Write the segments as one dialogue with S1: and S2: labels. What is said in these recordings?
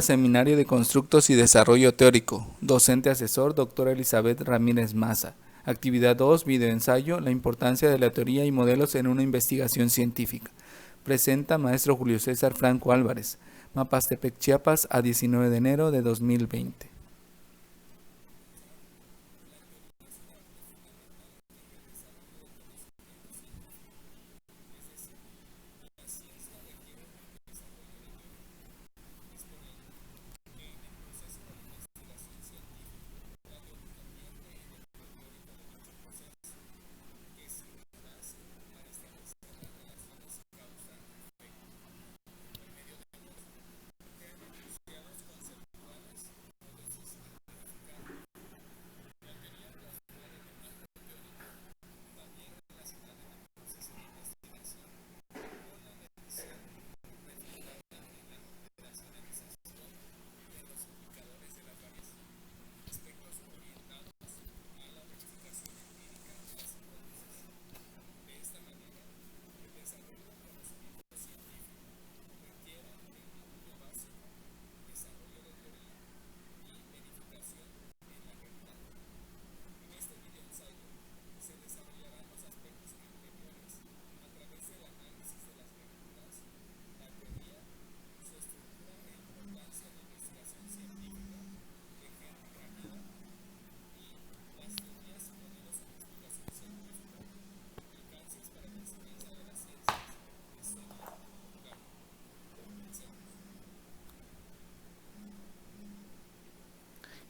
S1: Seminario de Constructos y Desarrollo Teórico. Docente asesor, doctora Elizabeth Ramírez Maza. Actividad 2, videoensayo, la importancia de la teoría y modelos en una investigación científica. Presenta maestro Julio César Franco Álvarez. Mapastepec, Chiapas, a 19 de enero de 2020.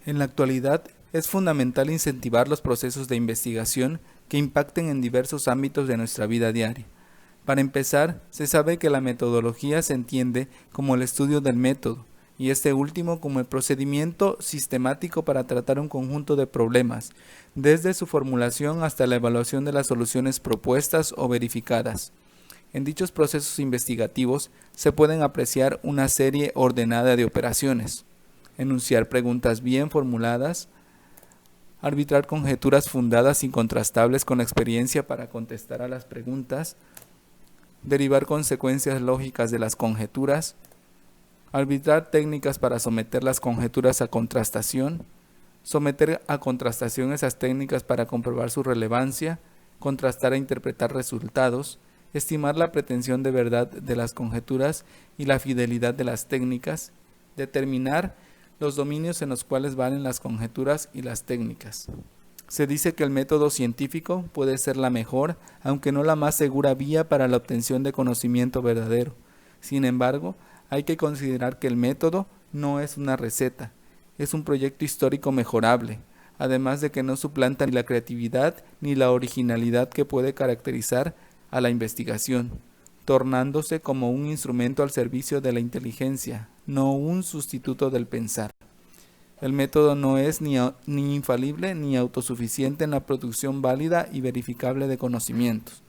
S1: En la actualidad, es fundamental incentivar los procesos de investigación que impacten en diversos ámbitos de nuestra vida diaria. Para empezar, se sabe que la metodología se entiende como el estudio del método, y este último como el procedimiento sistemático para tratar un conjunto de problemas, desde su formulación hasta la evaluación de las soluciones propuestas o verificadas. En dichos procesos investigativos se pueden apreciar una serie ordenada de operaciones: enunciar preguntas bien formuladas, arbitrar conjeturas fundadas y contrastables con la experiencia para contestar a las preguntas, derivar consecuencias lógicas de las conjeturas, arbitrar técnicas para someter las conjeturas a contrastación, someter a contrastación esas técnicas para comprobar su relevancia, contrastar e interpretar resultados, estimar la pretensión de verdad de las conjeturas y la fidelidad de las técnicas, determinar los dominios en los cuales valen las conjeturas y las técnicas. Se dice que el método científico puede ser la mejor, aunque no la más segura vía para la obtención de conocimiento verdadero. Sin embargo, hay que considerar que el método no es una receta, es un proyecto histórico mejorable, además de que no suplanta ni la creatividad ni la originalidad que puede caracterizar a la investigación, tornándose como un instrumento al servicio de la inteligencia, no un sustituto del pensar. El método no es ni infalible ni autosuficiente en la producción válida y verificable de conocimientos.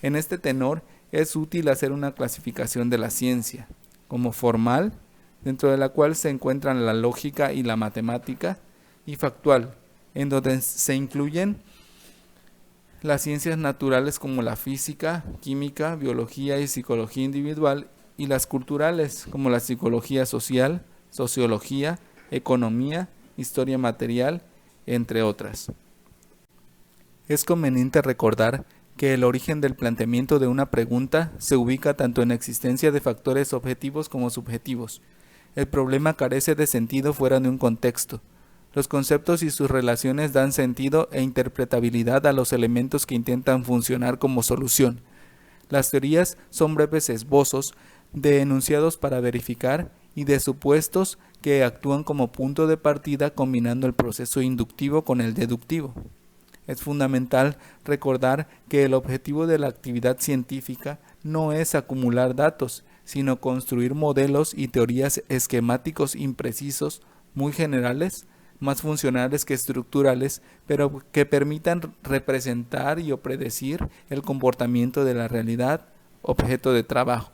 S1: En este tenor es útil hacer una clasificación de la ciencia, como formal, dentro de la cual se encuentran la lógica y la matemática, y factual, en donde se incluyen las ciencias naturales como la física, química, biología y psicología individual, y las culturales como la psicología social, sociología, economía, historia material, entre otras. Es conveniente recordar que el origen del planteamiento de una pregunta se ubica tanto en la existencia de factores objetivos como subjetivos. El problema carece de sentido fuera de un contexto. Los conceptos y sus relaciones dan sentido e interpretabilidad a los elementos que intentan funcionar como solución. Las teorías son breves esbozos de enunciados para verificar y de supuestos que actúan como punto de partida combinando el proceso inductivo con el deductivo. Es fundamental recordar que el objetivo de la actividad científica no es acumular datos, sino construir modelos y teorías esquemáticos imprecisos, muy generales, más funcionales que estructurales, pero que permitan representar y o predecir el comportamiento de la realidad, objeto de trabajo.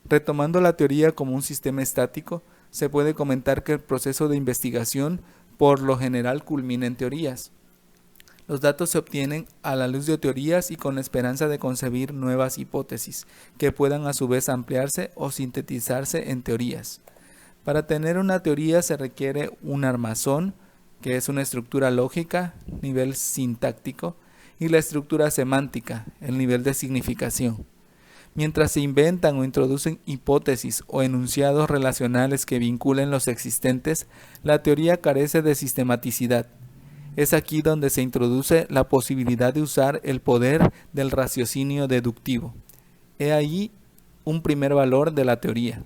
S1: Retomando la teoría como un sistema estático, se puede comentar que el proceso de investigación por lo general culmina en teorías. Los datos se obtienen a la luz de teorías y con la esperanza de concebir nuevas hipótesis, que puedan a su vez ampliarse o sintetizarse en teorías. Para tener una teoría se requiere un armazón, que es una estructura lógica, nivel sintáctico, y la estructura semántica, el nivel de significación. Mientras se inventan o introducen hipótesis o enunciados relacionales que vinculen los existentes, la teoría carece de sistematicidad. Es aquí donde se introduce la posibilidad de usar el poder del raciocinio deductivo. He ahí un primer valor de la teoría.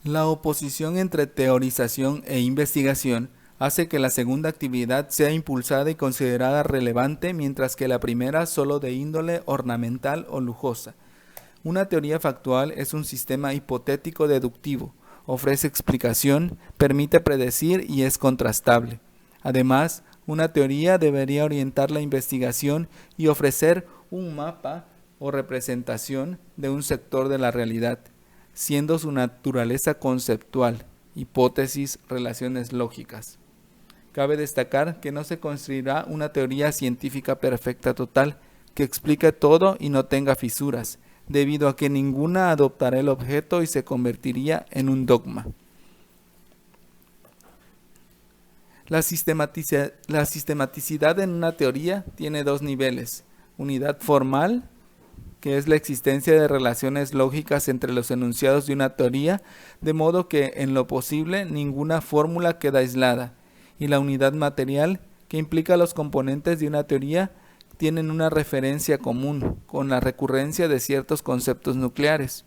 S1: La oposición entre teorización e investigación hace que la segunda actividad sea impulsada y considerada relevante, mientras que la primera solo de índole ornamental o lujosa. Una teoría factual es un sistema hipotético deductivo, ofrece explicación, permite predecir y es contrastable. Además, una teoría debería orientar la investigación y ofrecer un mapa o representación de un sector de la realidad, siendo su naturaleza conceptual, hipótesis, relaciones lógicas. Cabe destacar que no se construirá una teoría científica perfecta total, que explique todo y no tenga fisuras, debido a que ninguna adoptará el objeto y se convertiría en un dogma. La sistematicidad en una teoría tiene dos niveles: unidad formal, que es la existencia de relaciones lógicas entre los enunciados de una teoría, de modo que, en lo posible, ninguna fórmula queda aislada, y la unidad material, que implica los componentes de una teoría tienen una referencia común, con la recurrencia de ciertos conceptos nucleares.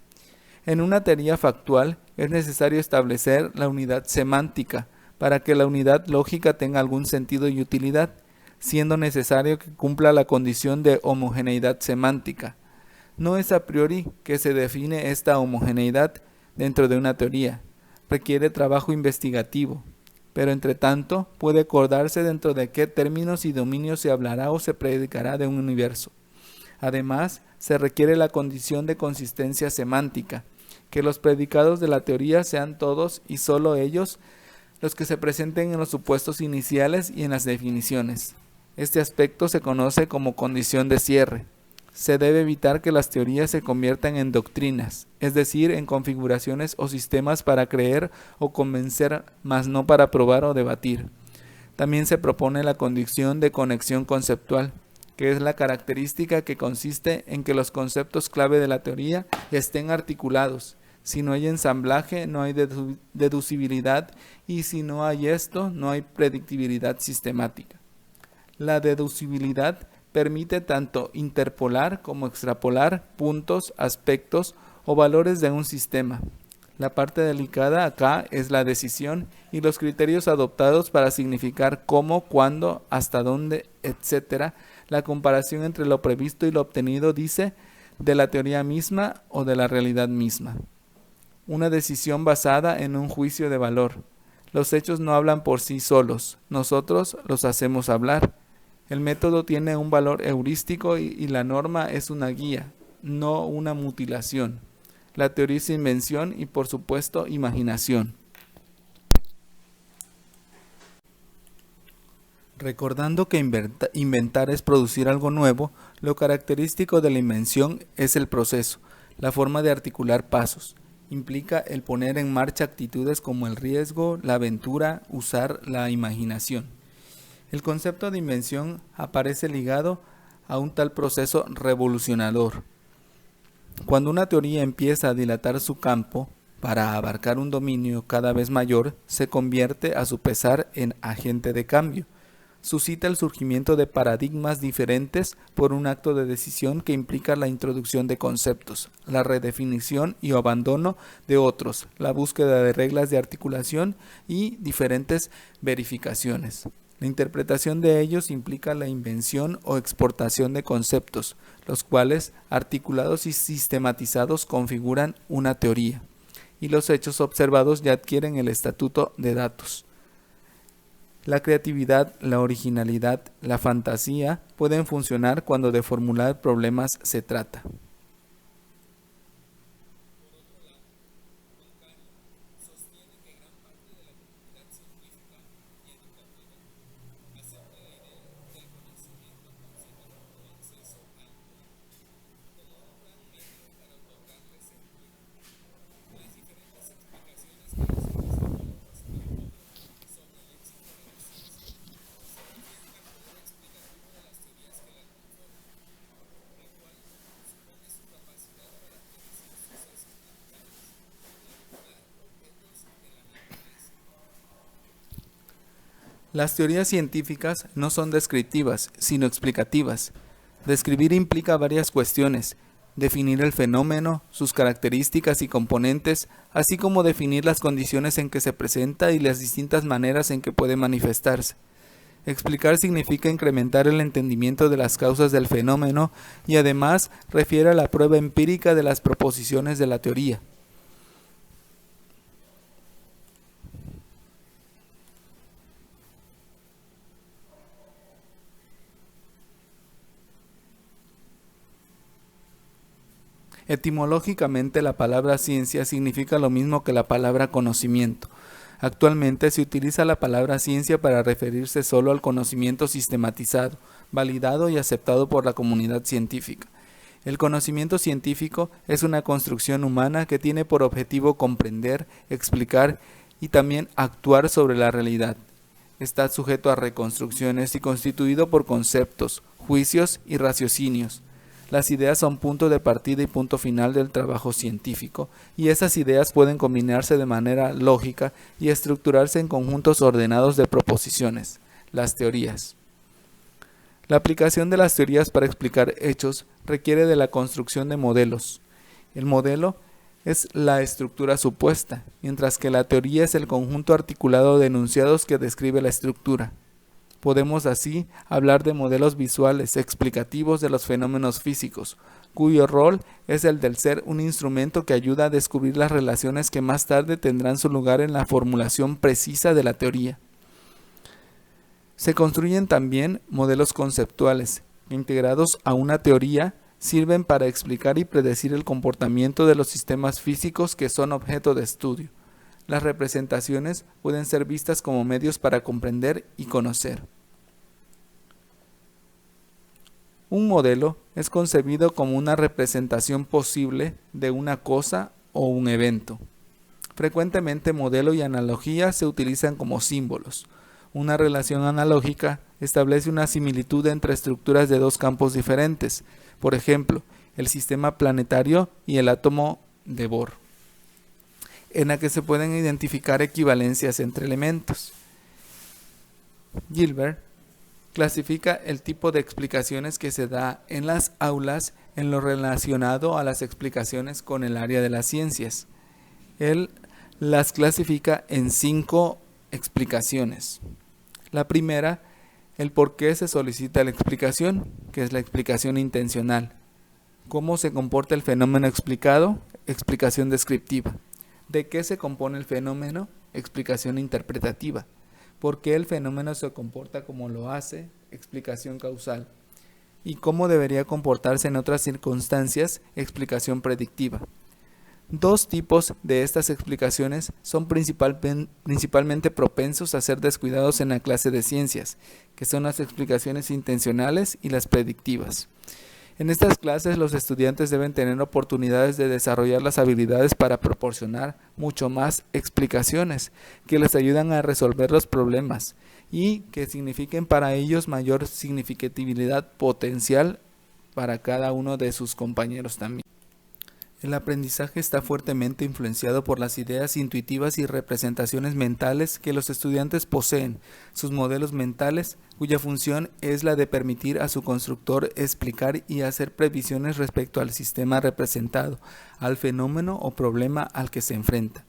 S1: En una teoría factual es necesario establecer la unidad semántica, para que la unidad lógica tenga algún sentido y utilidad, siendo necesario que cumpla la condición de homogeneidad semántica. No es a priori que se define esta homogeneidad dentro de una teoría. Requiere trabajo investigativo, pero entre tanto puede acordarse dentro de qué términos y dominios se hablará o se predicará de un universo. Además, se requiere la condición de consistencia semántica, que los predicados de la teoría sean todos y solo ellos los que se presenten en los supuestos iniciales y en las definiciones. Este aspecto se conoce como condición de cierre. Se debe evitar que las teorías se conviertan en doctrinas, es decir, en configuraciones o sistemas para creer o convencer, mas no para probar o debatir. También se propone la condición de conexión conceptual, que es la característica que consiste en que los conceptos clave de la teoría estén articulados. Si no hay ensamblaje, no hay deducibilidad, y si no hay esto, no hay predictibilidad sistemática. La deducibilidad permite tanto interpolar como extrapolar puntos, aspectos o valores de un sistema. La parte delicada acá es la decisión y los criterios adoptados para significar cómo, cuándo, hasta dónde, etc. La comparación entre lo previsto y lo obtenido dice de la teoría misma o de la realidad misma. Una decisión basada en un juicio de valor. Los hechos no hablan por sí solos, nosotros los hacemos hablar. El método tiene un valor heurístico y la norma es una guía, no una mutilación. La teoría es invención y, por supuesto, imaginación. Recordando que inventar es producir algo nuevo, lo característico de la invención es el proceso, la forma de articular pasos. Implica el poner en marcha actitudes como el riesgo, la aventura, usar la imaginación. El concepto de invención aparece ligado a un tal proceso revolucionador. Cuando una teoría empieza a dilatar su campo para abarcar un dominio cada vez mayor, se convierte a su pesar en agente de cambio. suscita el surgimiento de paradigmas diferentes por un acto de decisión que implica la introducción de conceptos, la redefinición y abandono de otros, la búsqueda de reglas de articulación y diferentes verificaciones. La interpretación de ellos implica la invención o exportación de conceptos, los cuales, articulados y sistematizados, configuran una teoría, y los hechos observados ya adquieren el estatuto de datos. La creatividad, la originalidad, la fantasía pueden funcionar cuando de formular problemas se trata. Las teorías científicas no son descriptivas, sino explicativas. Describir implica varias cuestiones: definir el fenómeno, sus características y componentes, así como definir las condiciones en que se presenta y las distintas maneras en que puede manifestarse. Explicar significa incrementar el entendimiento de las causas del fenómeno y además refiere a la prueba empírica de las proposiciones de la teoría. Etimológicamente, la palabra ciencia significa lo mismo que la palabra conocimiento. Actualmente se utiliza la palabra ciencia para referirse solo al conocimiento sistematizado, validado y aceptado por la comunidad científica. El conocimiento científico es una construcción humana que tiene por objetivo comprender, explicar y también actuar sobre la realidad. Está sujeto a reconstrucciones y constituido por conceptos, juicios y raciocinios. Las ideas son punto de partida y punto final del trabajo científico, y esas ideas pueden combinarse de manera lógica y estructurarse en conjuntos ordenados de proposiciones, las teorías. La aplicación de las teorías para explicar hechos requiere de la construcción de modelos. El modelo es la estructura supuesta, mientras que la teoría es el conjunto articulado de enunciados que describe la estructura. Podemos así hablar de modelos visuales explicativos de los fenómenos físicos, cuyo rol es el del ser un instrumento que ayuda a descubrir las relaciones que más tarde tendrán su lugar en la formulación precisa de la teoría. Se construyen también modelos conceptuales, que integrados a una teoría sirven para explicar y predecir el comportamiento de los sistemas físicos que son objeto de estudio. Las representaciones pueden ser vistas como medios para comprender y conocer. Un modelo es concebido como una representación posible de una cosa o un evento. Frecuentemente modelo y analogía se utilizan como símbolos. Una relación analógica establece una similitud entre estructuras de dos campos diferentes, por ejemplo, el sistema planetario y el átomo de Bohr, en la que se pueden identificar equivalencias entre elementos. Gilbert clasifica el tipo de explicaciones que se da en las aulas en lo relacionado a las explicaciones con el área de las ciencias. Él las clasifica en 5 explicaciones. La primera, el por qué se solicita la explicación, que es la explicación intencional. ¿Cómo se comporta el fenómeno explicado? Explicación descriptiva. ¿De qué se compone el fenómeno? Explicación interpretativa. ¿Por qué el fenómeno se comporta como lo hace? Explicación causal. ¿Y cómo debería comportarse en otras circunstancias? Explicación predictiva. 2 tipos de estas explicaciones son principalmente propensos a ser descuidados en la clase de ciencias, que son las explicaciones intencionales y las predictivas. En estas clases los estudiantes deben tener oportunidades de desarrollar las habilidades para proporcionar mucho más explicaciones que les ayudan a resolver los problemas y que signifiquen para ellos mayor significatividad potencial para cada uno de sus compañeros también. El aprendizaje está fuertemente influenciado por las ideas intuitivas y representaciones mentales que los estudiantes poseen, sus modelos mentales, cuya función es la de permitir a su constructor explicar y hacer previsiones respecto al sistema representado, al fenómeno o problema al que se enfrenta.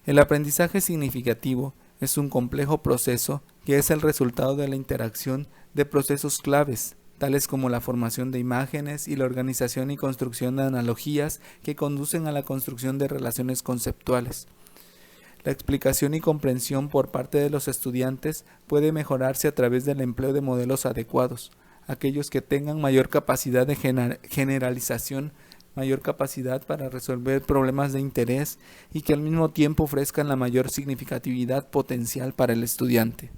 S1: El aprendizaje significativo es un complejo proceso que es el resultado de la interacción de procesos claves, tales como la formación de imágenes y la organización y construcción de analogías que conducen a la construcción de relaciones conceptuales. La explicación y comprensión por parte de los estudiantes puede mejorarse a través del empleo de modelos adecuados, aquellos que tengan mayor capacidad de generalización, mayor capacidad para resolver problemas de interés y que al mismo tiempo ofrezcan la mayor significatividad potencial para el estudiante.